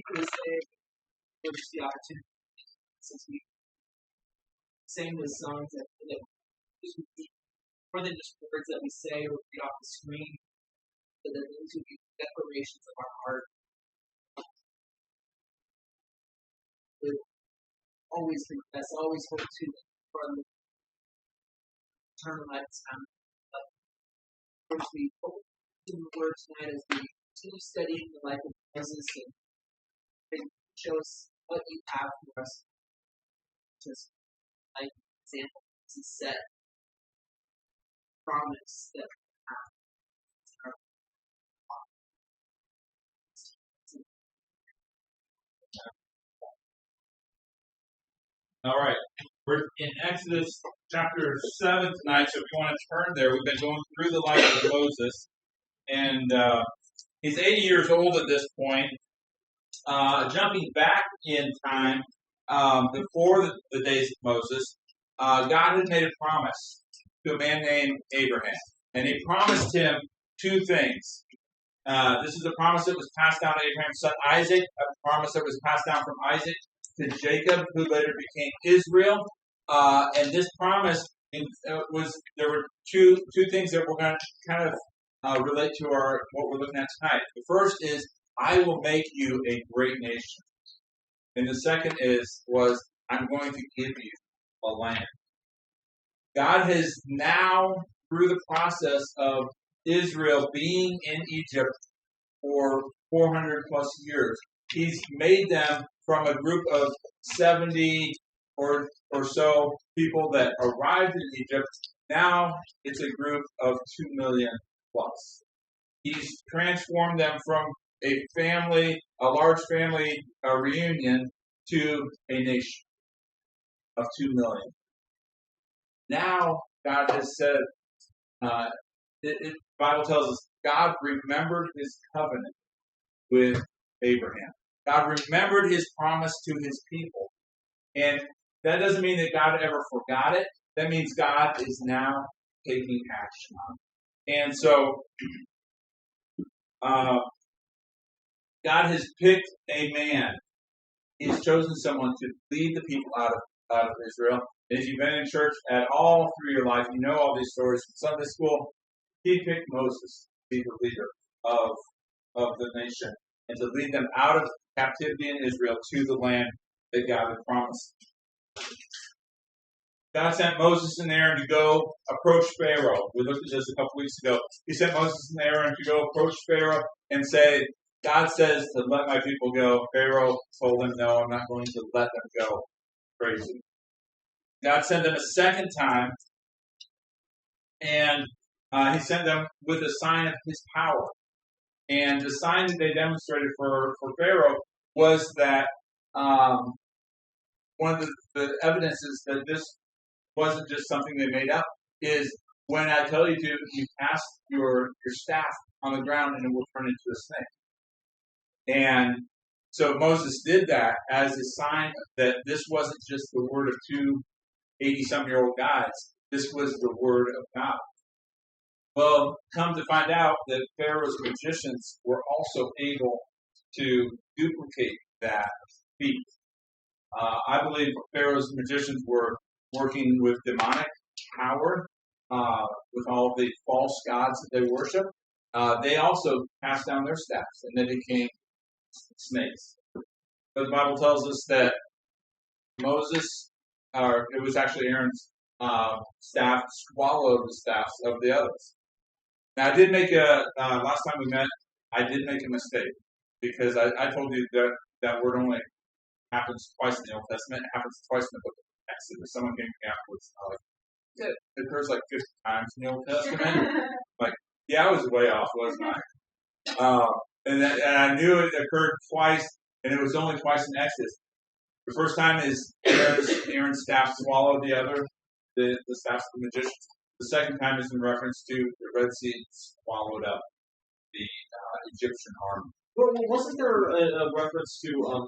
for this day, for just the opportunity. Since we sang the songs that just more than just words that we say or read off the screen, but that those would be declarations of our heart. We always confess, always hold to from eternal life is found. First, we open the word tonight as we continue studying the life of Moses and show us what you have for us. Just like example, this is set promise that we have. All right, we're in Exodus chapter 7 tonight, so if you want to turn there, we've been going through the life of Moses, and he's 80 years old at this point. Jumping back in time, before the days of Moses, God had made a promise to a man named Abraham, and he promised him two things. This is a promise that was passed down to Abraham's son Isaac, a promise that was passed down from Isaac to Jacob, who later became Israel. And this promise there were two things that we're going to kind of relate to what we're looking at tonight. The first is, I will make you a great nation. And the second was, I'm going to give you a land. God has now, through the process of Israel being in Egypt for 400 plus years, he's made them from a group of 70 or so people that arrived in Egypt. Now it's a group of 2 million plus. He's transformed them from a large family reunion, to a nation of 2 million. Now God has said, the Bible tells us, God remembered his covenant with Abraham. God remembered his promise to his people. And that doesn't mean that God ever forgot it. That means God is now taking action on it. And so, God has picked a man. He's chosen someone to lead the people out of Israel. And if you've been in church at all through your life, you know all these stories from Sunday school. He picked Moses to be the leader of the nation and to lead them out of captivity in Israel to the land that God had promised. God sent Moses and Aaron to go approach Pharaoh. We looked at this a couple weeks ago. He sent Moses and Aaron to go approach Pharaoh and say, God says to let my people go. Pharaoh told him, no, I'm not going to let them go. Crazy. God sent them a second time, and he sent them with a sign of his power. And the sign that they demonstrated for Pharaoh was that one of the evidences that this wasn't just something they made up is when I tell you to, you cast your staff on the ground and it will turn into a snake. And so Moses did that as a sign that this wasn't just the word of two 80-some-year-old guys. This was the word of God. Well, come to find out that Pharaoh's magicians were also able to duplicate that feat. I believe Pharaoh's magicians were working with demonic power, with all the false gods that they worship. They also passed down their staffs, and they became snakes. But the Bible tells us that Moses, or it was actually Aaron's staff, swallowed the staffs of the others. Now, I did make last time we met, I did make a mistake, because I told you that word only happens twice in the Old Testament. It happens twice in the book of Exodus. Someone came to me afterwards, it occurs like 50 times in the Old Testament. Yeah, I was way off, wasn't I? And I knew it occurred twice, and it was only twice in Exodus. The first time is Aaron's staff swallowed the staffs of the magicians. The second time is in reference to the Red Sea swallowed up the Egyptian army. Well, wasn't there a reference to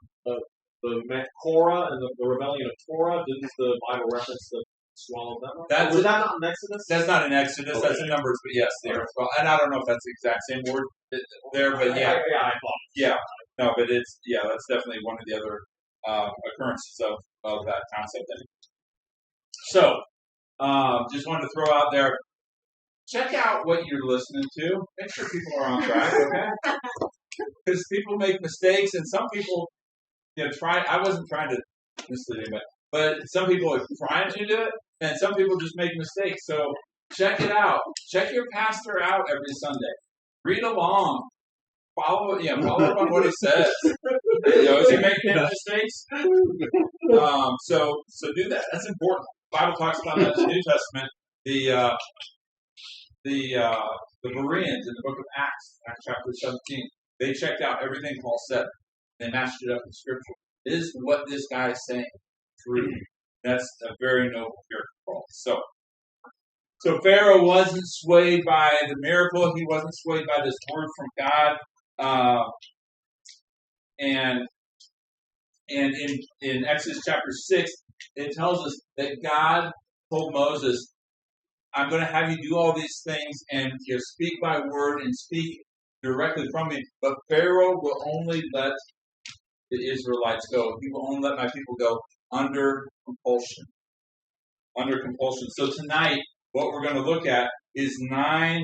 the Korah and the rebellion of Korah? Didn't the Bible reference the swallow them? Was that not in Exodus? That's not in Exodus. Okay. That's in Numbers, but yes, there. Well, and I don't know if that's the exact same word there, but yeah. Yeah, I thought. Yeah. No, but that's definitely one of the other occurrences of that concept. So, just wanted to throw out there, check out what you're listening to. Make sure people are on track, okay? Because people make mistakes, and some people, I wasn't trying to mislead anybody, but some people are trying to do it, and some people just make mistakes. So check it out. Check your pastor out every Sunday. Read along. Follow up on what he says. Is he making any mistakes? So do that. That's important. The Bible talks about that in the New Testament. The Bereans in the book of Acts chapter 17, they checked out everything Paul said. They matched it up in Scripture. Is what this guy is saying true? That's a very noble character. So Pharaoh wasn't swayed by the miracle. He wasn't swayed by this word from God. And in Exodus chapter 6, it tells us that God told Moses, I'm going to have you do all these things and speak my word and speak directly from me. But Pharaoh will only let the Israelites go. He will only let my people go under compulsion. Under compulsion. So tonight, what we're going to look at is 9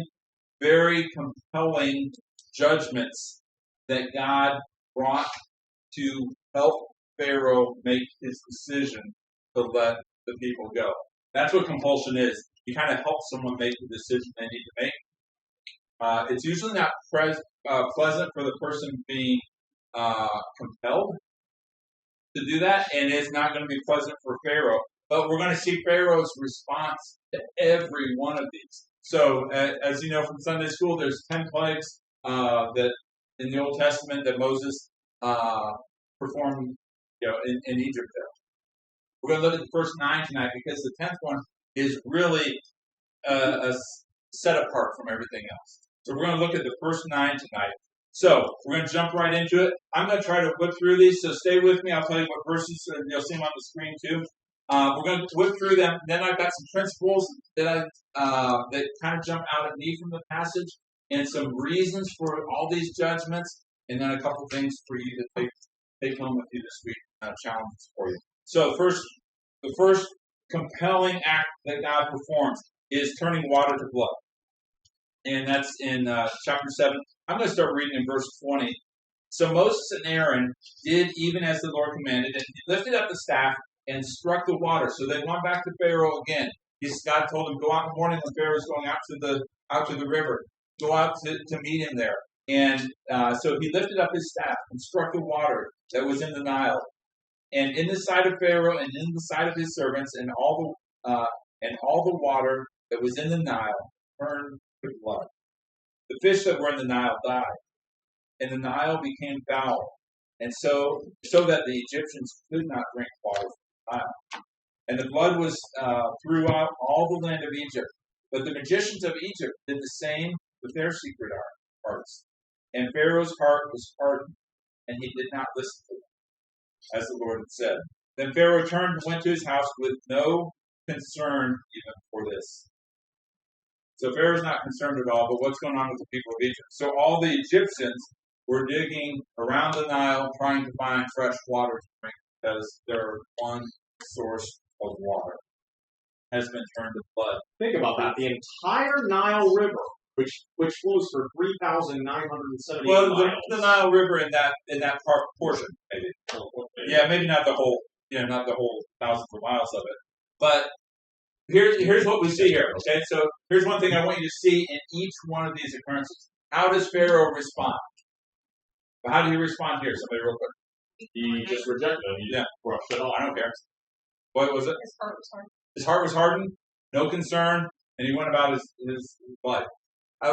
very compelling judgments that God brought to help Pharaoh make his decision to let the people go. That's what compulsion is. You kind of help someone make the decision they need to make. It's usually not pleasant for the person being compelled to do that, and it's not going to be pleasant for Pharaoh. But we're going to see Pharaoh's response to every one of these. So, as you know from Sunday school, there's 10 plagues that in the Old Testament that Moses performed, in Egypt. We're going to look at the first 9 tonight because the 10th one is really set apart from everything else. So we're going to look at the first 9 tonight. So we're going to jump right into it. I'm going to try to whip through these, so stay with me. I'll tell you what verses, you'll see them on the screen too. We're going to whip through them. Then I've got some principles that kind of jump out at me from the passage, and some reasons for all these judgments, and then a couple things for you to take home with you this week, challenges for you. So the first compelling act that God performs is turning water to blood. And that's in chapter 7. I'm going to start reading in verse 20. So Moses and Aaron did even as the Lord commanded, and he lifted up the staff and struck the water. So they went back to Pharaoh again. God told him, go out in the morning when Pharaoh's going out to the river. Go out to meet him there. And so he lifted up his staff and struck the water that was in the Nile. And in the sight of Pharaoh and in the sight of his servants and all the water that was in the Nile turned to blood. The fish that were in the Nile died, and the Nile became foul, and so that the Egyptians could not drink water from the Nile. And the blood was throughout all the land of Egypt. But the magicians of Egypt did the same with their secret arts. And Pharaoh's heart was hardened, and he did not listen to them, as the Lord had said. Then Pharaoh turned and went to his house with no concern even for this. So Pharaoh's not concerned at all, but what's going on with the people of Egypt? So all the Egyptians were digging around the Nile trying to find fresh water to drink because their one source of water has been turned to blood. Think about that. The entire Nile River, which flows for 3,970 miles. Well, the Nile River in that portion, maybe. Yeah, maybe not the whole, not the whole thousands of miles of it. But here's what we see here, okay? So here's one thing I want you to see in each one of these occurrences. How does Pharaoh respond? How do he respond here? Somebody real quick. He just rejected him. He brushed it off. I don't care. What was it? His heart was hardened. His heart was hardened, no concern, and he went about his life.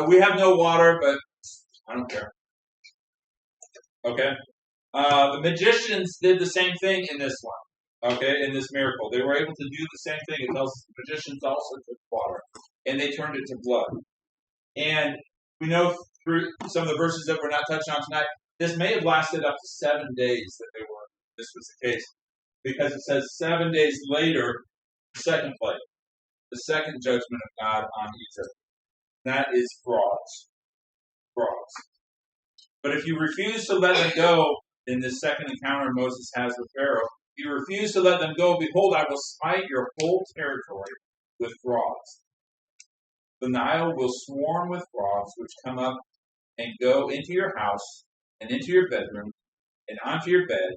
We have no water, but I don't care. Okay? The magicians did the same thing in this one. Okay, in this miracle. They were able to do the same thing. It tells us the magicians also took water, and they turned it to blood. And we know through some of the verses that we're not touching on tonight, this may have lasted up to 7 days that this was the case. Because it says 7 days later, the second plague, the second judgment of God on Egypt. That is frogs. Frogs. But if you refuse to let them go in this second encounter Moses has with Pharaoh, if you refuse to let them go, behold, I will smite your whole territory with frogs. The Nile will swarm with frogs, which come up and go into your house, and into your bedroom, and onto your bed,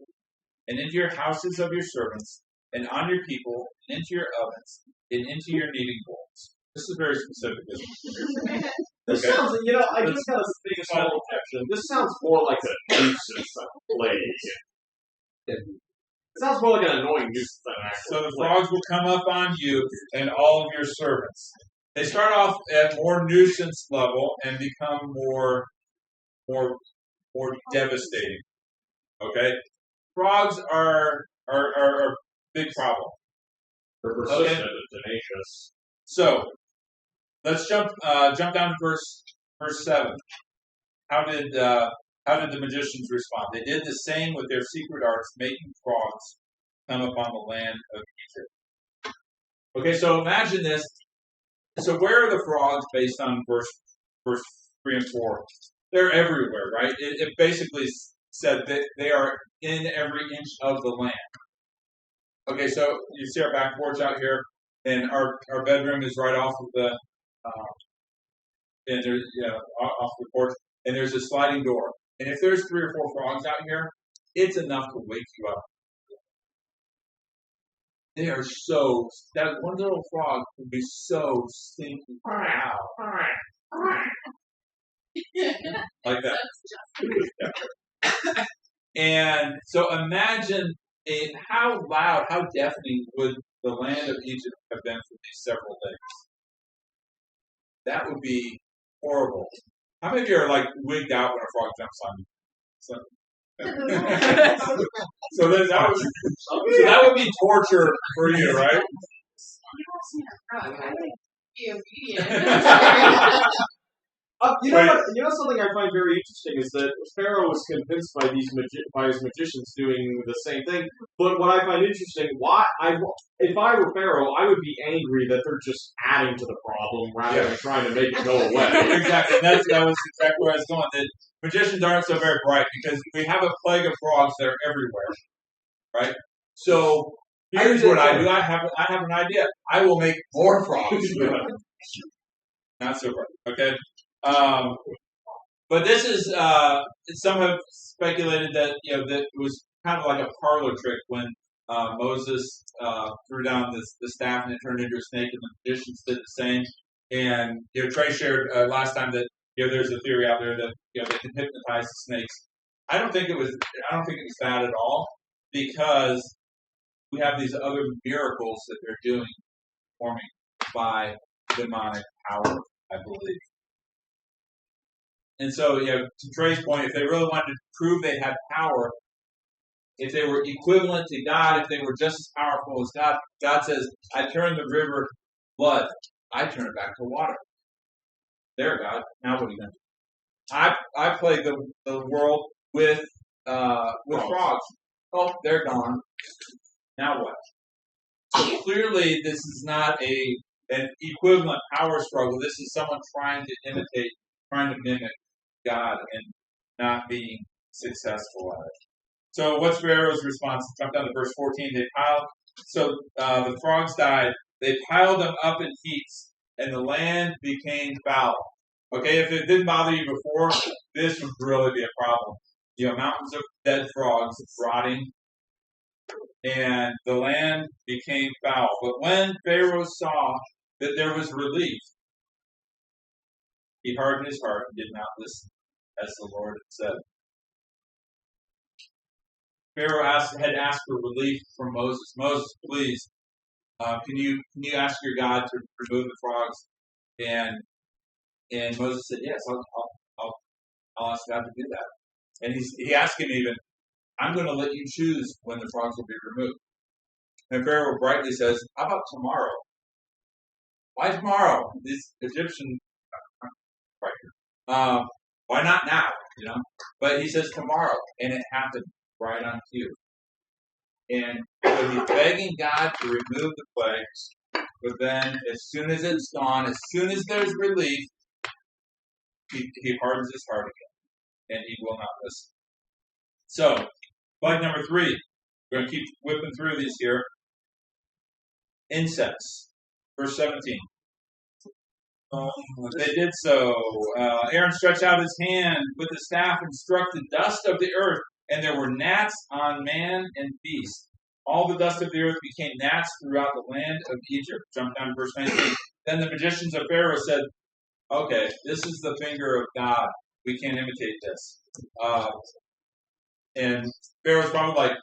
and into your houses of your servants, and on your people, and into your ovens, and into your kneading bowls. This is very specific, isn't it? This sounds, I just got a big small objection. This sounds more like a nuisance plague. It sounds more like an annoying nuisance than an actual So the frogs will come up on you and all of your servants. They start off at more nuisance level and become more devastating. Okay? Frogs are a big problem. They're persistent and tenacious. So let's jump down to verse 7. How did the magicians respond? They did the same with their secret arts, making frogs come upon the land of Egypt. Okay, so imagine this. So where are the frogs based on verse 3 and 4? They're everywhere, right? It basically said that they are in every inch of the land. Okay, so you see our back porch out here, and our bedroom is right off of the and there's off the porch, and there's a sliding door. And if there's 3 or 4 frogs out here, it's enough to wake you up. They are that one little frog can be so stinky. Wow. Like that. And so imagine how loud, how deafening would the land of Egypt have been for these several days. That would be horrible. How many of you are like wigged out when a frog jumps on you? So that would be torture for you, right? I would be obedient. Something I find very interesting is that Pharaoh was convinced by his magicians doing the same thing. But what I find interesting, if I were Pharaoh, I would be angry that they're just adding to the problem rather than trying to make it go away. Exactly. That was exactly where I was going. The magicians aren't so very bright because we have a plague of frogs that are everywhere, right? So here's what I do. I have an idea. I will make more frogs. Not so bright. Okay. But this is some have speculated that that it was kind of like a parlor trick when Moses threw down the staff and it turned into a snake, and the magicians did the same. And Trey shared last time that there's a theory out there that they can hypnotize the snakes. I don't think it was that at all, because we have these other miracles that they're performing by demonic power, I believe. And so, to Trey's point, if they really wanted to prove they had power, if they were equivalent to God, if they were just as powerful as God, God says, I turn the river blood. I turn it back to water. There, God. Now what are you going to do? I plague the world with frogs. Oh, they're gone. Now what? So clearly, this is not an equivalent power struggle. This is someone trying to mimic God and not being successful at it. So what's Pharaoh's response? Jump down to verse 14. The frogs died. They piled them up in heaps, and the land became foul. Okay, if it didn't bother you before, this would really be a problem. Mountains of dead frogs rotting, and the land became foul. But when Pharaoh saw that there was relief, he hardened his heart and did not listen, as the Lord had said. Pharaoh had asked for relief from Moses. Moses, please, can you ask your God to remove the frogs? And Moses said, yes, I'll ask God to do that. And he asked him even, I'm going to let you choose when the frogs will be removed. And Pharaoh brightly says, how about tomorrow? Why tomorrow? These Egyptian why not now? But he says tomorrow, and it happened right on cue. And so he's begging God to remove the plagues, but then as soon as it's gone, as soon as there's relief, he hardens his heart again. and he will not listen. So, plague number 3. We're going to keep whipping through these here. Incense. Verse 17. They did so. Aaron stretched out his hand with the staff and struck the dust of the earth, and there were gnats on man and beast. All the dust of the earth became gnats throughout the land of Egypt. Jump down to verse 19. Then the magicians of Pharaoh said, okay, this is the finger of God. We can't imitate this. And Pharaoh's probably like,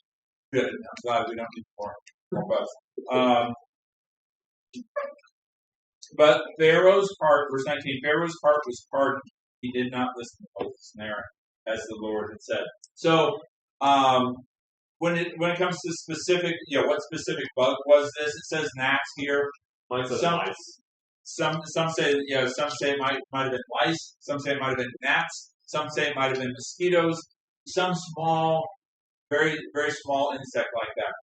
good, I'm glad we don't need more bugs. But Pharaoh's heart, verse 19, Pharaoh's heart was hardened. He did not listen to Moses and Aaron, as the Lord had said. So, when it comes to specific, what specific bug was this? It says gnats here. Some say it might have been lice. Some say it might have been gnats. Some say it might have been mosquitoes. Some small, very very small insect like that.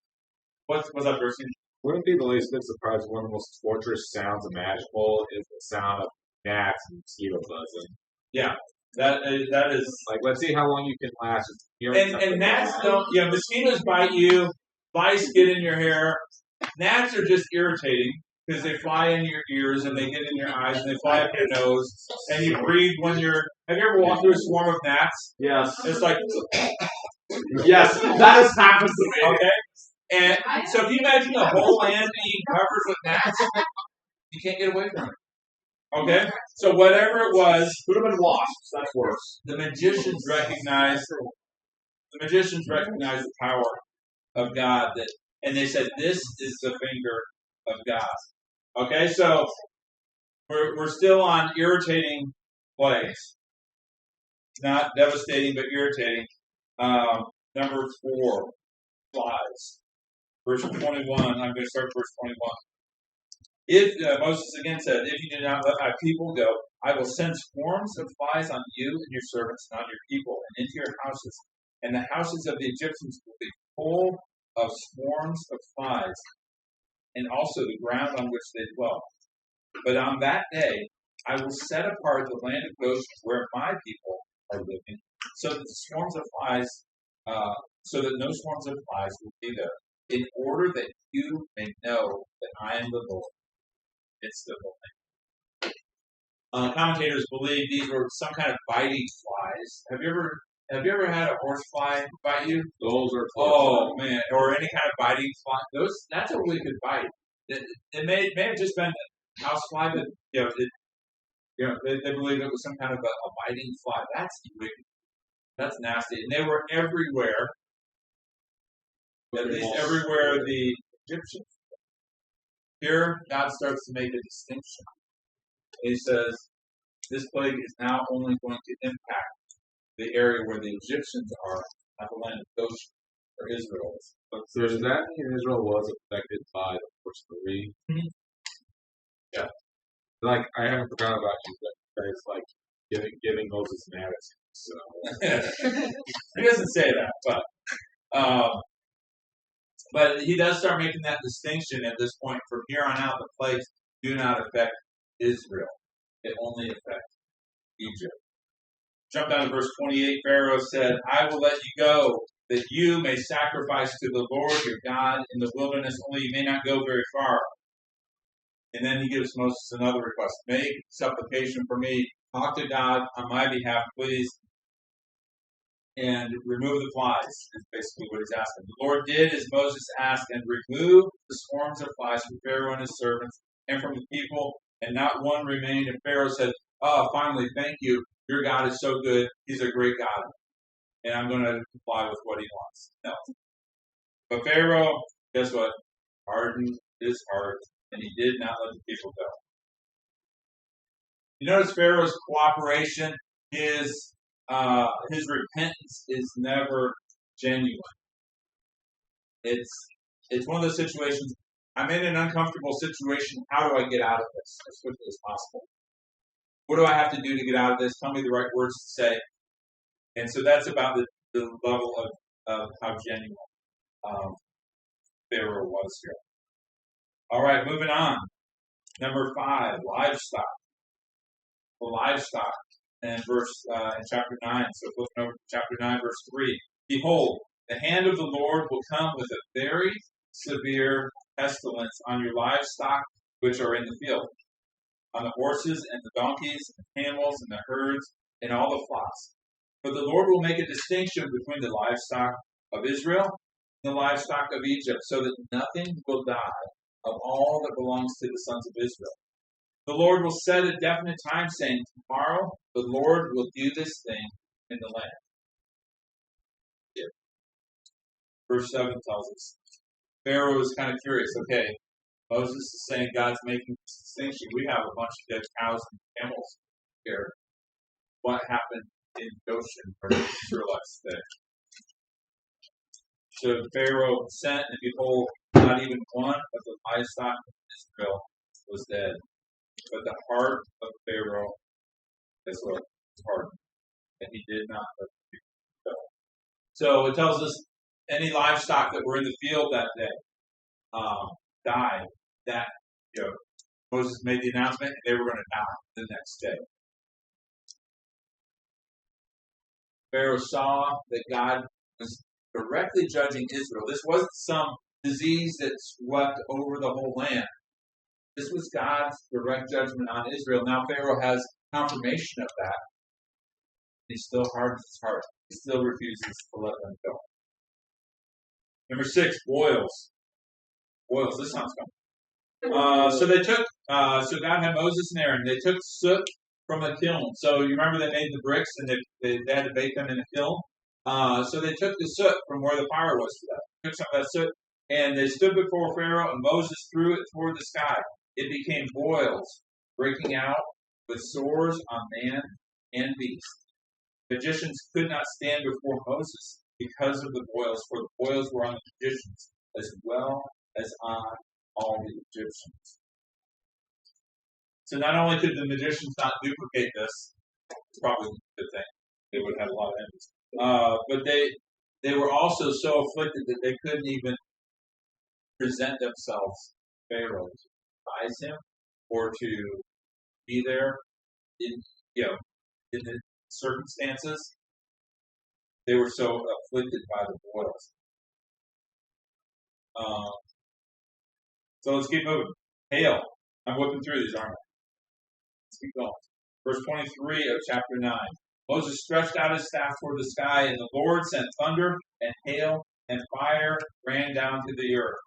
What's up, Bercy? Wouldn't be the least bit surprised one of the most torturous sounds imaginable is the sound of gnats and mosquito buzzing. Yeah, that is like, let's see how long you can last. And gnats don't. Mosquitoes bite you. Lice get in your hair. Gnats are just irritating because they fly in your ears and they get in your eyes and they fly up your nose and you breathe when you're. Have you ever walked through a swarm of gnats? Yes. It's like. Yes, that has happened to me. Okay. And so if you imagine the whole land being covered with gnats, you can't get away from it. Okay? So whatever it was, could have been wasps. That's worse. The magicians recognized the power of God, and they said, "This is the finger of God." Okay, so we're still on irritating plagues, not devastating but irritating. Number 4, flies. Verse 21. I'm going to start verse 21. If Moses again said, "If you do not let my people go, I will send swarms of flies on you and your servants and on your people and into your houses, and the houses of the Egyptians will be full of swarms of flies, and also the ground on which they dwell. But on that day, I will set apart the land of Goshen where my people are living, so that no swarms of flies will be there, in order that you may know that I am the Lord." It's the Lord. Commentators believe these were some kind of biting flies. Have you ever had a horsefly bite you? Those are man, or any kind of biting fly. That's a really good bite. It may have just been a house fly, but they believe it was some kind of a biting fly. That's wicked. That's nasty. And they were everywhere. At least everywhere the Egyptians. Here, God starts to make a distinction. He says, this plague is now only going to impact the area where the Egyptians are, not the land of Goshen, where Israel is. But so does that mean Israel was affected by the force of the reed? Mm-hmm. Yeah. Like, I haven't forgotten about you, but it's like giving Moses an attitude. So he doesn't say that, but he does start making that distinction at this point. From here on out, the plagues do not affect Israel. It only affects Egypt. Jump down to verse 28. Pharaoh said, "I will let you go, that you may sacrifice to the Lord your God in the wilderness, only you may not go very far." And then he gives Moses another request. "Make supplication for me. Talk to God on my behalf, please. And remove the flies," is basically what he's asking. The Lord did as Moses asked and removed the swarms of flies from Pharaoh and his servants and from the people, and not one remained. And Pharaoh said, "Oh, finally, thank you. Your God is so good. He's a great God. And I'm going to comply with what he wants." No. But Pharaoh, guess what? Hardened his heart, and he did not let the people go. You notice Pharaoh's cooperation, his repentance is never genuine. It's one of those situations. I'm in an uncomfortable situation. How do I get out of this as quickly as possible? What do I have to do to get out of this? Tell me the right words to say. And so that's about the level of how genuine Pharaoh was here. All right, moving on. Number 5, livestock. The livestock. and in chapter 9. So flipping over to chapter 9, verse 3. Behold, the hand of the Lord will come with a very severe pestilence on your livestock which are in the field, on the horses and the donkeys and the camels and the herds and all the flocks. But the Lord will make a distinction between the livestock of Israel and the livestock of Egypt, so that nothing will die of all that belongs to the sons of Israel. The Lord will set a definite time, saying, tomorrow the Lord will do this thing in the land. Yeah. Verse 7 tells us. Pharaoh is kind of curious. Okay, Moses is saying God's making this distinction. We have a bunch of dead cows and camels here. What happened in Goshen where the Israelites there? So Pharaoh sent, and behold, not even one of the livestock of Israel was dead. But the heart of Pharaoh as well was hardened, and he did not let the people go. So it tells us any livestock that were in the field that day died. That Moses made the announcement, and they were going to die the next day. Pharaoh saw that God was directly judging Israel. This wasn't some disease that swept over the whole land. This was God's direct judgment on Israel. Now Pharaoh has confirmation of that. He still hardens his heart. He still refuses to let them go. Number 6, boils. Boils. This sounds fun. So God had Moses and Aaron. They took soot from a kiln. So you remember they made the bricks and they had to bake them in a kiln. So they took the soot from where the fire was for that. Took some of that soot and they stood before Pharaoh, and Moses threw it toward the sky. It became boils, breaking out with sores on man and beast. Magicians could not stand before Moses because of the boils, for the boils were on the magicians as well as on all the Egyptians. So not only could the magicians not duplicate this, it's probably a good thing. They would have had a lot of enemies. But they were also so afflicted that they couldn't even present themselves to Pharaoh to advise him or to be there in the circumstances. They were so afflicted by the boils. So let's keep moving. Hail. I'm whipping through these, aren't I? Let's keep going. Verse 23 of chapter 9. Moses stretched out his staff toward the sky, and the Lord sent thunder and hail and fire ran down to the earth.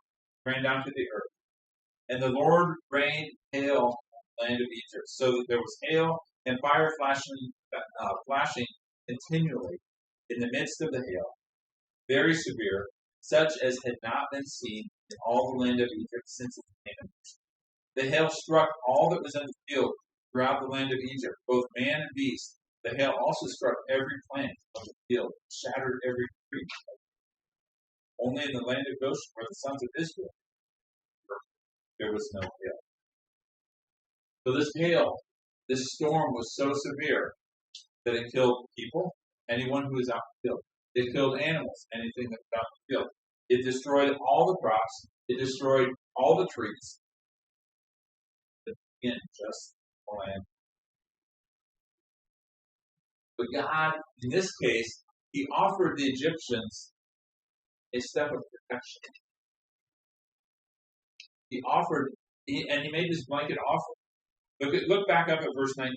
And the Lord rained hail on the land of Egypt, so that there was hail and fire flashing continually in the midst of the hail, very severe, such as had not been seen in all the land of Egypt since it began. The hail struck all that was in the field throughout the land of Egypt, both man and beast. The hail also struck every plant of the field, shattered every tree. Only in the land of Goshen, where the sons of Israel, there was no hail. So this hail, this storm was so severe that it killed people, anyone who was out in the field. It killed animals, anything that was out in the field. It destroyed all the crops. It destroyed all the trees. Again, just the land. But God, in this case, He offered the Egyptians a step of protection. He offered, and He made this blanket offer. Look back up at verse 19.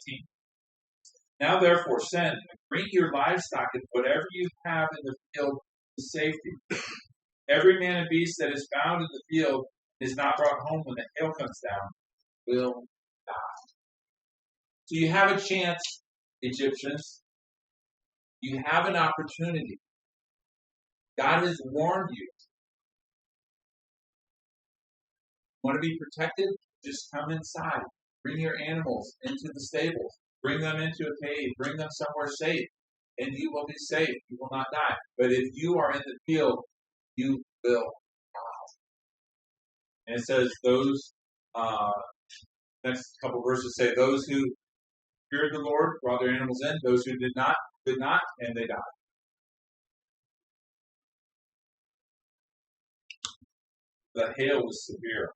Now therefore send and bring your livestock and whatever you have in the field to safety. Every man and beast that is found in the field is not brought home when the hail comes down will die. So you have a chance, Egyptians. You have an opportunity. God has warned you. Want to be protected? Just come inside. Bring your animals into the stables. Bring them into a cave. Bring them somewhere safe. And you will be safe. You will not die. But if you are in the field, you will die. And it says those, next couple verses say, those who feared the Lord brought their animals in. Those who did not, and they died. The hail was severe.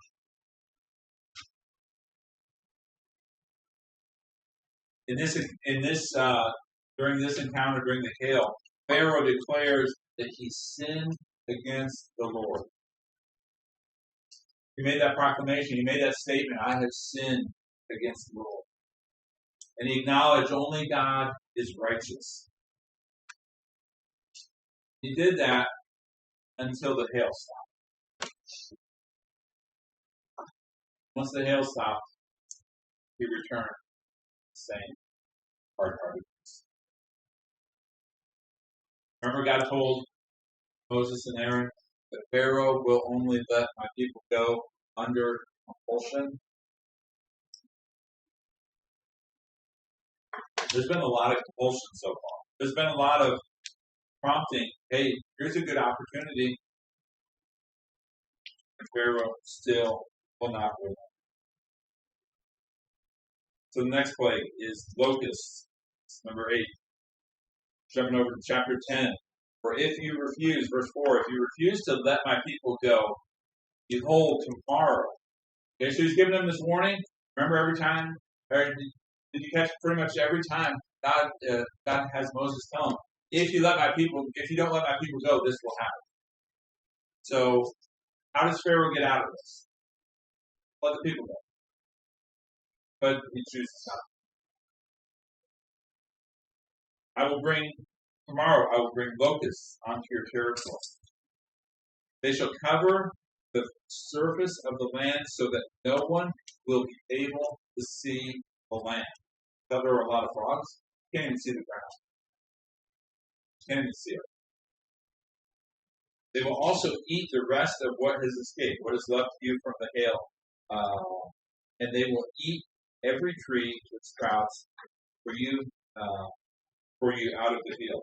during this encounter, during the hail, Pharaoh declares that he sinned against the Lord. He made that proclamation. He made that statement, I have sinned against the Lord. And he acknowledged only God is righteous. He did that until the hail stopped. Once the hail stopped, he returned saying, hard-heartedness. Remember, God told Moses and Aaron that Pharaoh will only let my people go under compulsion. There's been a lot of compulsion so far. There's been a lot of prompting, hey, here's a good opportunity. And Pharaoh still will not relent. So the next plague is locusts. Number 8. Jumping over to chapter 10. For if you refuse, verse 4, if you refuse to let my people go, behold, tomorrow. Okay, so he's giving them this warning. Remember every time, or did you catch pretty much every time God has Moses tell him, if you don't let my people go, this will happen. So how does Pharaoh get out of this? Let the people go. But he chooses not. Tomorrow I will bring locusts onto your territory. They shall cover the surface of the land so that no one will be able to see the land. Thought there were a lot of frogs. Can't even see the ground. Can't even see it. They will also eat the rest of what has escaped, what is left to you from the hail. And they will eat every tree which sprouts for you out of the field.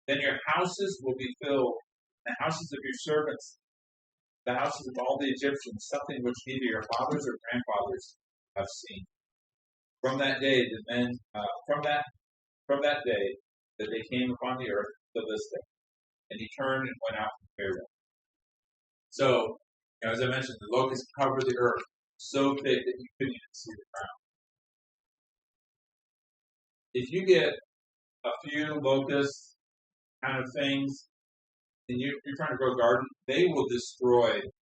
Then your houses will be filled, the houses of your servants, the houses of all the Egyptians, something which neither your fathers or grandfathers have seen. From that day, from that day that they came upon the earth to this day. And he turned and went out from Pharaoh. So, as I mentioned, the locusts cover the earth so thick that you couldn't even see the ground. If you get a few locust kind of things, and you're trying to grow a garden, they will destroy your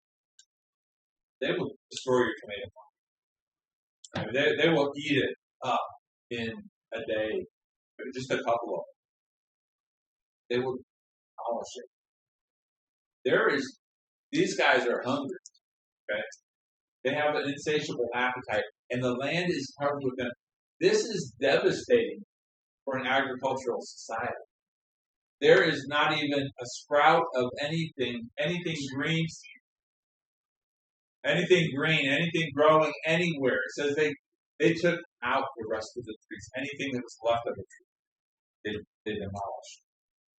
tomato plant. I mean, they will eat it up in a day, just a couple of them. They will demolish it. These guys are hungry. Okay, they have an insatiable appetite, and the land is covered with them. This is devastating for an agricultural society. There is not even a sprout of anything green, anything growing anywhere. It says they took out the rest of the trees. Anything that was left of the tree, they demolished.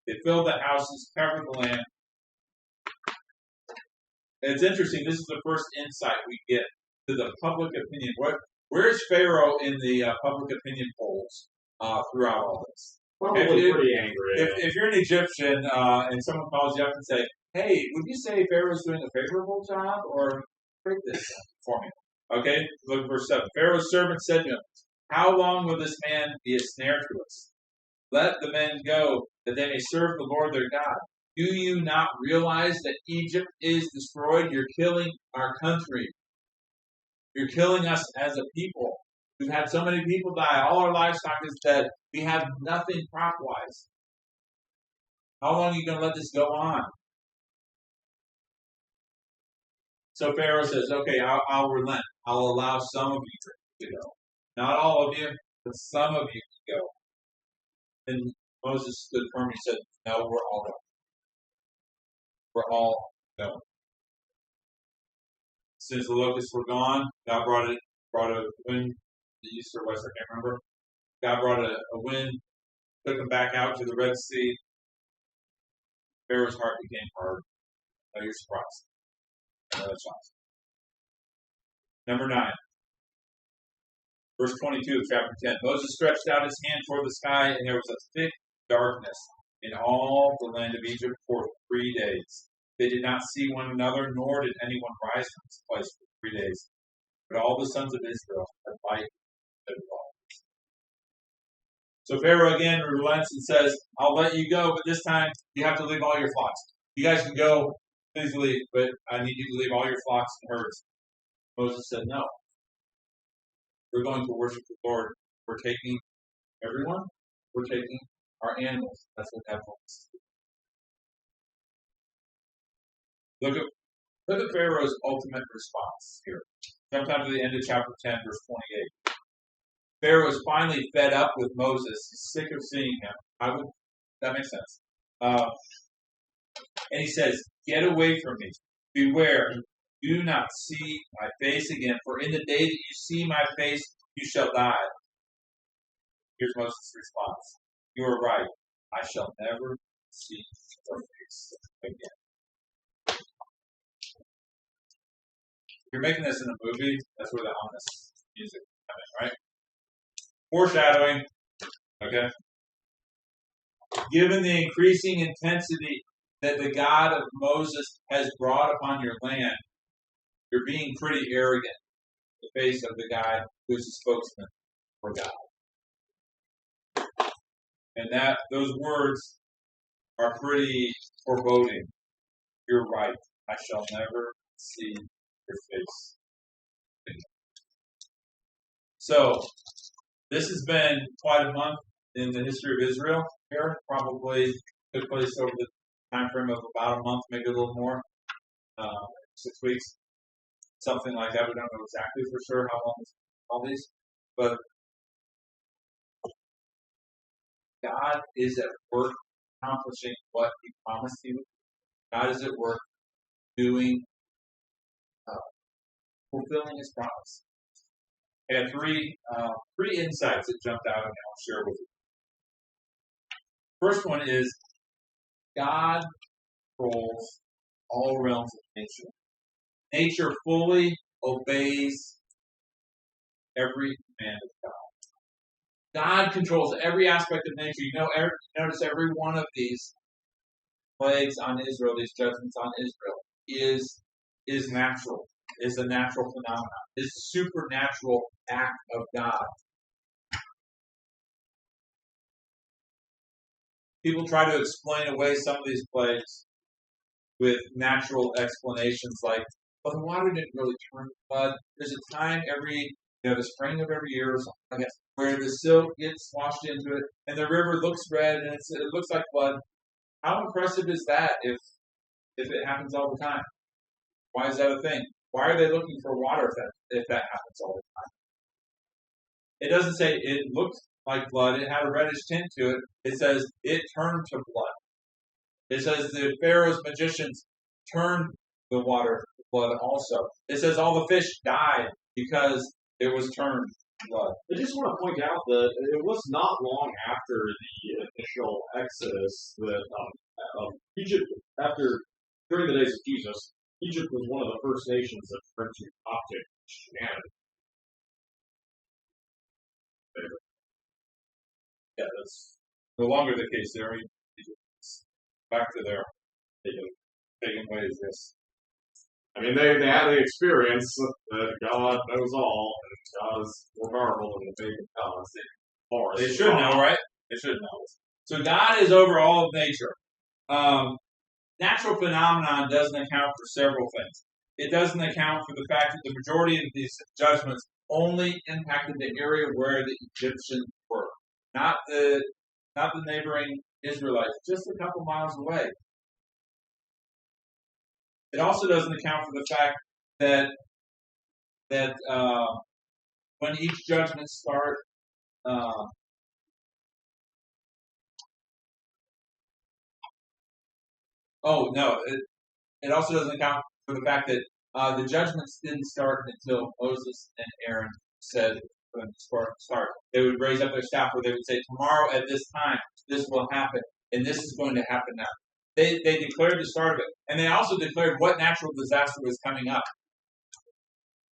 They filled the houses, covered the land. And it's interesting. This is the first insight we get to the public opinion. Where's Pharaoh in the public opinion polls throughout all this? Probably pretty angry. If you're an Egyptian and someone calls you up and say, "Hey, would you say Pharaoh's doing a favorable job, or break this for me?" Okay, look at verse 7. Pharaoh's servant said to him, "How long will this man be a snare to us? Let the men go, that they may serve the Lord their God. Do you not realize that Egypt is destroyed? You're killing our country. You're killing us as a people. We've had so many people die. All our livestock is dead. We have nothing crop-wise. How long are you going to let this go on?" So Pharaoh says, "Okay, I'll relent. I'll allow some of you to go. Not all of you, but some of you to go." And Moses stood firm. He said, "No, we're all going. We're all going." As soon as the locusts were gone, God brought a wind, the east or west, I can't remember. God brought a wind, took them back out to the Red Sea. Pharaoh's heart became hard. No, you're surprised. No, that's awesome. Number 9. Verse 22 of chapter 10. Moses stretched out his hand toward the sky, and there was a thick darkness in all the land of Egypt for 3 days. They did not see one another, nor did anyone rise from his place for 3 days. But all the sons of Israel had light and light. So Pharaoh again relents and says, I'll let you go, but this time you have to leave all your flocks. You guys can go, please leave, but I need you to leave all your flocks and herds. Moses said, no. We're going to worship the Lord. We're taking everyone. We're taking our animals. That's what that wants. Look at Pharaoh's ultimate response here. Sometime to the end of chapter 10, verse 28. Pharaoh is finally fed up with Moses. He's sick of seeing him. That makes sense. And he says, get away from me. Beware. Do not see my face again, for in the day that you see my face, you shall die. Here's Moses' response. You are right. I shall never see your face again. If you're making this in a movie, that's where the ominous music comes in, right? Foreshadowing. Okay? Given the increasing intensity that the God of Moses has brought upon your land, you're being pretty arrogant in the face of the guy who is a spokesman for God. And those words are pretty foreboding. You're right. I shall never see your face. So, this has been quite a month in the history of Israel here. Probably took place over the time frame of about a month, maybe a little more. 6 weeks. Something like that. We don't know exactly for sure how long all these. But God is at work accomplishing what He promised He would. God is at work doing, fulfilling His promise. I had three insights that jumped out and I'll share with you. First one is God controls all realms of nature. Nature fully obeys every command of God. God controls every aspect of nature. Notice every one of these plagues on Israel, these judgments on Israel, is natural, is a natural phenomenon, is a supernatural act of God. People try to explain away some of these plagues with natural explanations like, well, the water didn't really turn to blood. There's a time the spring of every year or something like that, where the silt gets washed into it, and the river looks red, and it looks like blood. How impressive is that if it happens all the time? Why is that a thing? Why are they looking for water if that happens all the time? It doesn't say it looked like blood. It had a reddish tint to it. It says it turned to blood. It says the Pharaoh's magicians turned the water to blood also. It says all the fish died because it was turned to blood. I just want to point out that it was not long after the initial Exodus that Egypt, during the days of Jesus, Egypt was one of the first nations that turned to Coptic Christianity. Yeah, that's no longer the case there. Back to their pagan ways, yes. I mean, they had the experience that God knows all, and God is more powerful than the pagan gods. They should know, right? They should know. So God is over all of nature. Natural phenomenon doesn't account for several things. It doesn't account for the fact that the majority of these judgments only impacted the area where the Egyptians were, not the neighboring Israelites, just a couple miles away. It also doesn't account for the fact that when each judgment starts, it also doesn't account for the fact that the judgments didn't start until Moses and Aaron said for them to start. They would raise up their staff where they would say, tomorrow at this time, this will happen, and this is going to happen now. They declared the start of it, and they also declared what natural disaster was coming up.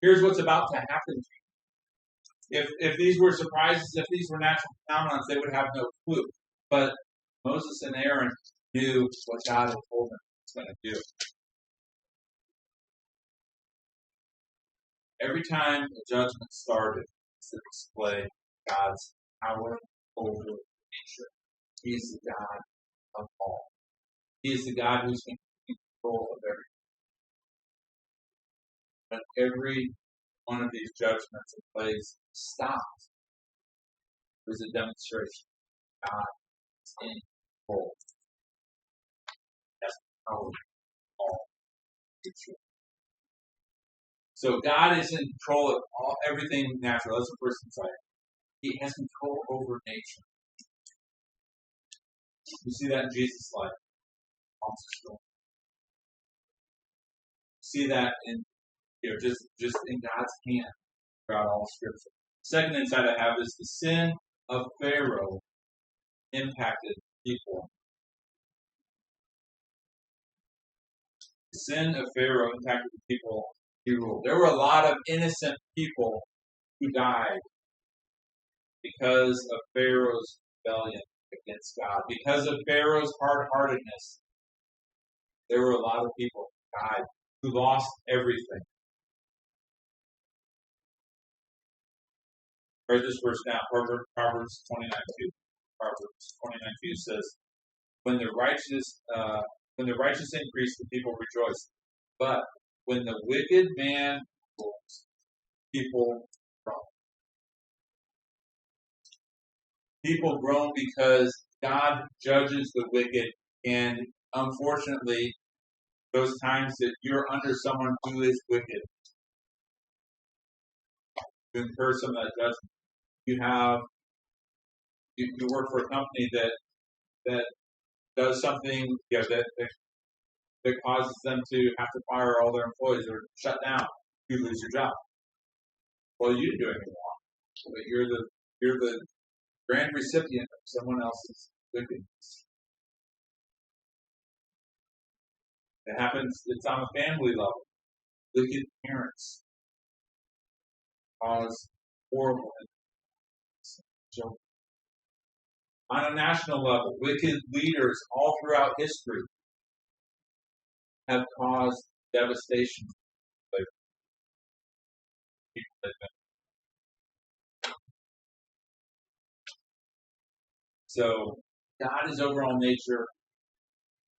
Here's what's about to happen to you. If these were surprises, if these were natural phenomena, they would have no clue. But Moses and Aaron knew what God had told them he was going to do. Every time a judgment started, it's to display God's power, over nature. He is the God of all. He is the God who's in control of everything. But every one of these judgments and plagues stops. There's a demonstration. God is in control. That's the power of all nature. So God is in control of everything natural. That's the first insight. He has control over nature. You see that in Jesus' life. See that in just in God's hand throughout all Scripture. Second insight I have is the sin of Pharaoh impacted people. The sin of Pharaoh impacted the people he ruled. There were a lot of innocent people who died because of Pharaoh's rebellion against God. Because of Pharaoh's hard-heartedness, there were a lot of people who died, who lost everything. Write this verse down, Proverbs 29:2. Proverbs 29:2 says, when the righteous increase, the people rejoice. But when the wicked man rules, people groan. People groan because God judges the wicked, and unfortunately, those times that you're under someone who is wicked, you incur some of that judgment. You work for a company that does something that causes them to have to fire all their employees or shut down. You lose your job. Well, you didn't do anything wrong, but you're the grand recipient of someone else's wickedness. It happens. It's on a family level. Wicked parents cause horrible children. On a national level, wicked leaders all throughout history have caused devastation. So, God is over all nature.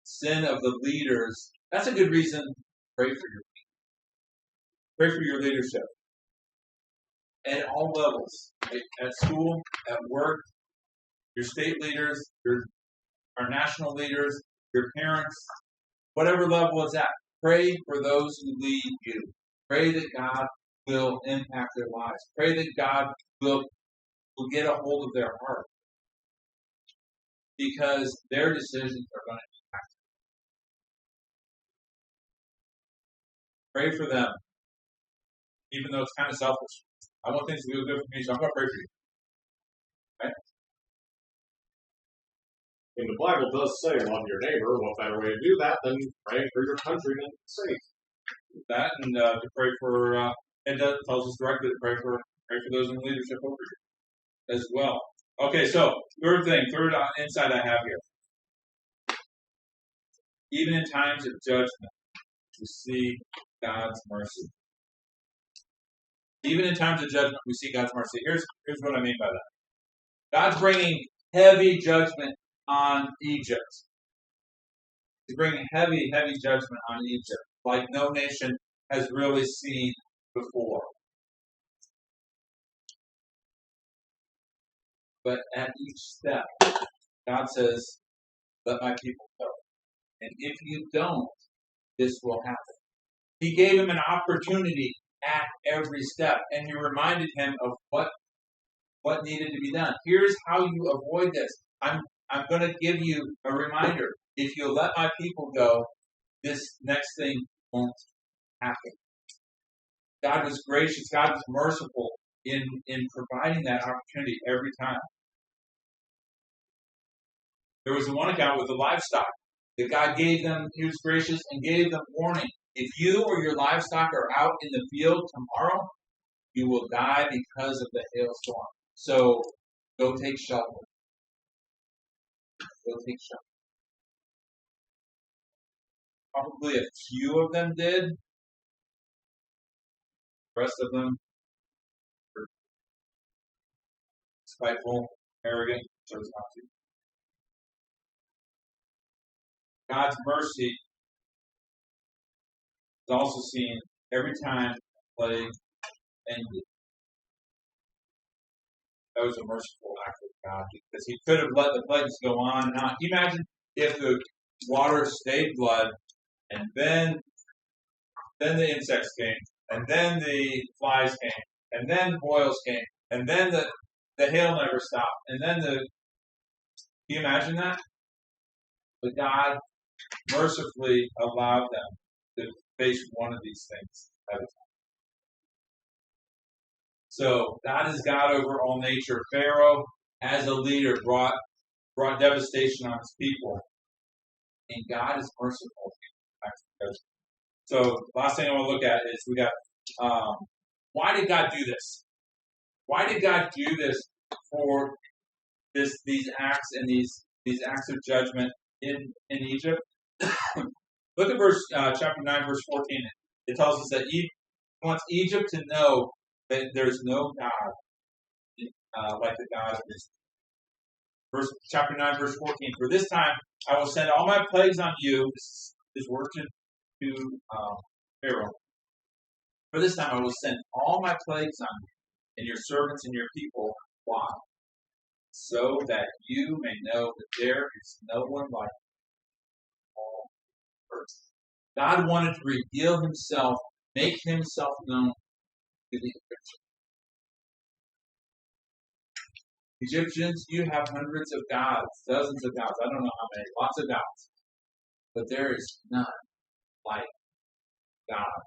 Sin of the leaders, that's a good reason to pray for your people. Pray for your leadership. At all levels. At school, at work, your state leaders, our national leaders, your parents, whatever level it's at. Pray for those who lead you. Pray that God will impact their lives. Pray that God will get a hold of their heart. Because their decisions are going to impact them. Pray for them. Even though it's kind of selfish. I want things to go good for me, so I'm going to pray for you. Right? And the Bible does say, love your neighbor. What better way to do that than praying for your countrymen safe? That and to pray for, it tells us directly to pray for those in leadership over you as well. Okay, so third insight I have here. Even in times of judgment, we see God's mercy. Even in times of judgment, we see God's mercy. Here's what I mean by that. God's bringing heavy judgment on Egypt. He's bringing heavy, heavy judgment on Egypt, like no nation has really seen before. But at each step, God says, let my people go. And if you don't, this will happen. He gave him an opportunity at every step, and he reminded him of what needed to be done. Here's how you avoid this. I'm going to give you a reminder. If you let my people go, this next thing won't happen. God was gracious. God was merciful in providing that opportunity every time. There was one account with the livestock that God gave them. He was gracious and gave them warning. If you or your livestock are out in the field tomorrow, you will die because of the hailstorm. So go take shelter. Go take shelter. Probably a few of them did. The rest of them were spiteful arrogant, chose not to. God's mercy is also seen every time the plague ended. That was a merciful act of God because he could have let the plagues go on and on. Can you imagine if the water stayed blood and then the insects came and then the flies came and then boils came and then the hail never stopped and then can you imagine that? But God mercifully allowed them to face one of these things at a time. So God is God over all nature. Pharaoh, as a leader, brought devastation on his people. And God is merciful. So last thing I want to look at is we got why did God do this? Why did God do this for these acts and these acts of judgment in Egypt? Look at chapter 9, verse 14. It tells us that he wants Egypt to know that there's no God like the God of Israel. Chapter 9, verse 14. For this time I will send all my plagues on you. This is word to Pharaoh. For this time I will send all my plagues on you and your servants and your people. Why? So that you may know that there is no one like all earth. God wanted to reveal himself, make himself known to the Egyptians. Egyptians, you have hundreds of gods, dozens of gods, I don't know how many, lots of gods. But there is none like God.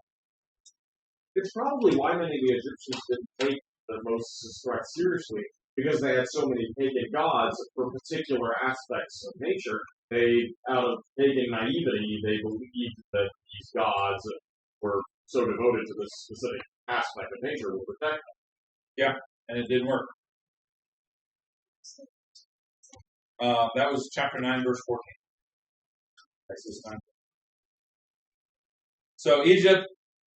It's probably why many of the Egyptians didn't take the Moses' threat seriously, because they had so many pagan gods for particular aspects of nature. Out of pagan naivety, they believed that these gods were so devoted to this specific aspect of nature would protect them. Yeah, and it didn't work. That was chapter 9, verse 14. Exodus 9. So Egypt,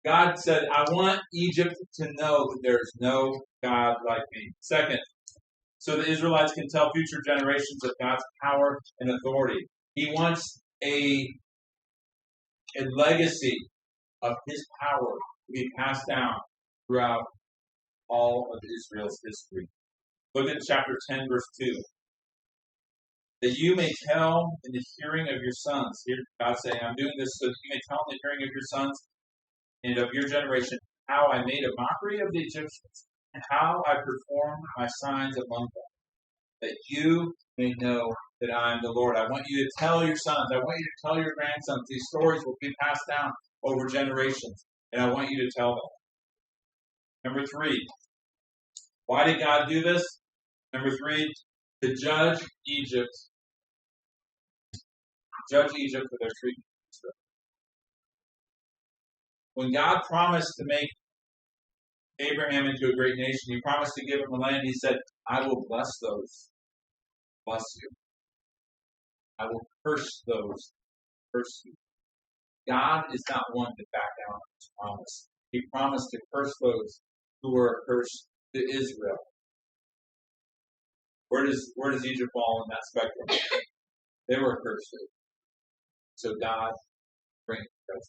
God said, I want Egypt to know that there is no God like me. Second, so the Israelites can tell future generations of God's power and authority. He wants a legacy of his power to be passed down throughout all of Israel's history. Look at chapter 10, verse 2. That you may tell in the hearing of your sons. Here God's saying, I'm doing this so that you may tell in the hearing of your sons and of your generation how I made a mockery of the Egyptians and how I performed my signs among them. That you may know that I am the Lord. I want you to tell your sons. I want you to tell your grandsons. These stories will be passed down over generations. And I want you to tell them. Number 3. Why did God do this? Number 3, to judge Egypt. Judge Egypt for their treatment. When God promised to make Abraham into a great nation, he promised to give him a land. He said, I will bless those. Bless you. I will curse those. Curse you. God is not one to back down on his promise. He promised to curse those who were cursed to Israel. Where does Egypt fall in that spectrum? They were cursed. So God brings judgment.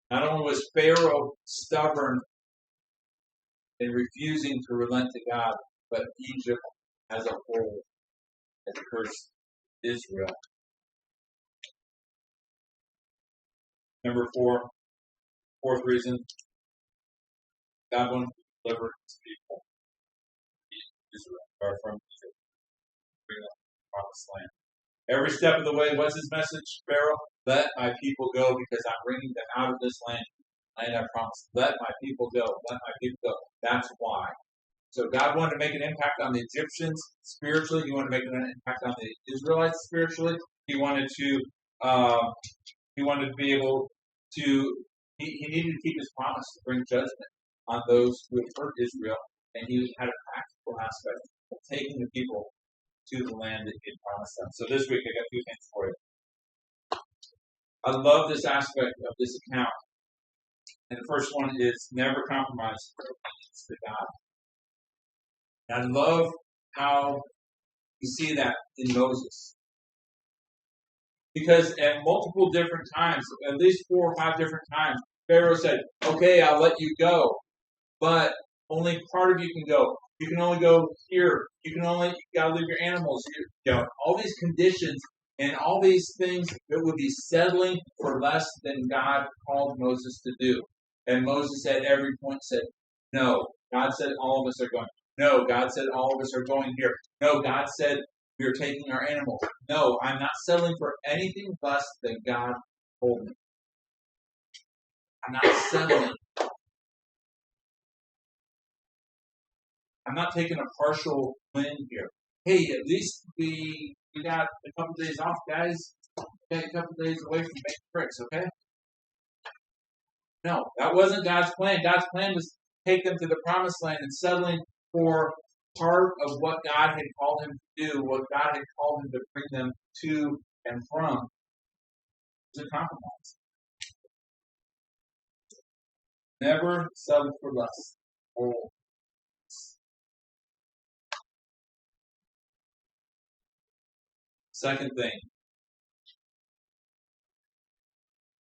Not only was Pharaoh stubborn in refusing to relent to God, but Egypt as a whole has cursed Israel. Number 4, fourth reason, God wanted to deliver his people from Egypt, bring them to the promised land. Every step of the way, what's his message, Pharaoh? Let my people go because I'm bringing them out of this land. Land I promised. Let my people go. Let my people go. That's why. So God wanted to make an impact on the Egyptians spiritually. He wanted to make an impact on the Israelites spiritually. He wanted to be able to. He needed to keep his promise to bring judgment on those who had hurt Israel, and he had a practical aspect of taking the people to the land that he had promised them. So this week I got 2 things for you. I love this aspect of this account. And the first one is never compromise to God. And I love how we see that in Moses. Because at multiple different times, at least 4 or 5 different times, Pharaoh said, okay, I'll let you go, but only part of you can go. You can only go here. You gotta leave your animals. All these conditions and all these things that would be settling for less than God called Moses to do. And Moses at every point said, no. God said all of us are going. No, God said all of us are going here. No, God said we are taking our animals. No, I'm not settling for anything less than God told me. I'm not settling. I'm not taking a partial win here. Hey, at least we got a couple days off, guys. We got a couple days away from making bricks, okay? No, that wasn't God's plan. God's plan was to take them to the promised land and settling for part of what God had called him to do, what God had called him to bring them to and from. It was a compromise. Never settle for less. Second thing,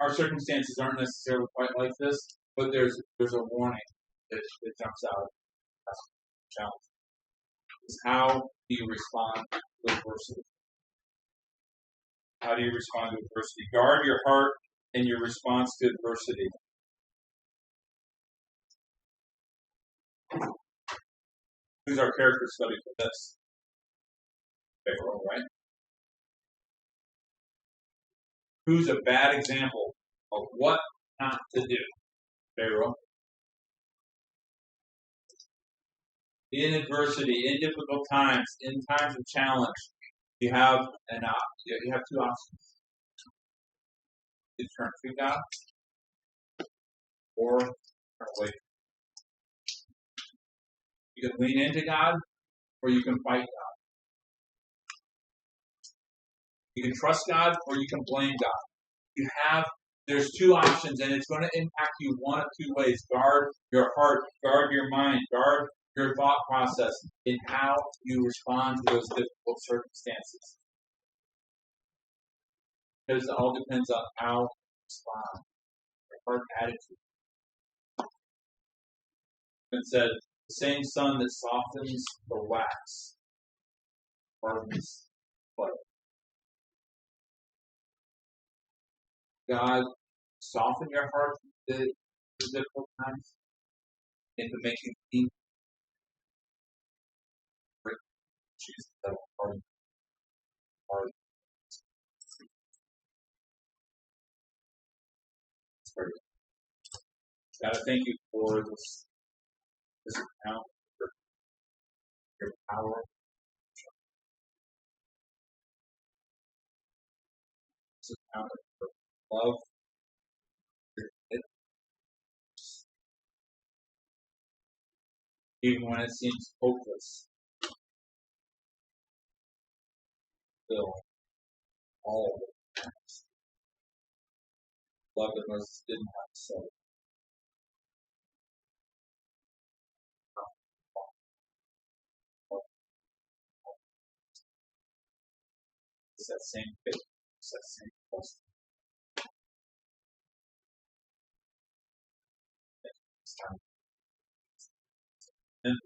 our circumstances aren't necessarily quite like this, but there's a warning that jumps out. That's the challenge. Is how do you respond to adversity? How do you respond to adversity? Guard your heart in your response to adversity. Who's our character study for this? Pharaoh, right? Who's a bad example of what not to do? Pharaoh. In adversity, in difficult times, in times of challenge, you have two options. You turn to God or turn away. You can lean into God or you can fight God. You can trust God or you can blame God. There's 2 options, and it's going to impact you one of 2 ways. Guard your heart, guard your mind, guard your thought process in how you respond to those difficult circumstances. Because it all depends on how you respond, your heart attitude. It said, the same sun that softens the wax hardens butter. God, soften your heart in difficult times into making peace. Choose that heart. God, I thank you for this account, for your power. This account of your love, your commitment. Even when it seems hopeless, still all of it matters. Love that Moses didn't have to say. It's that same faith. It's that same trust. It's time. And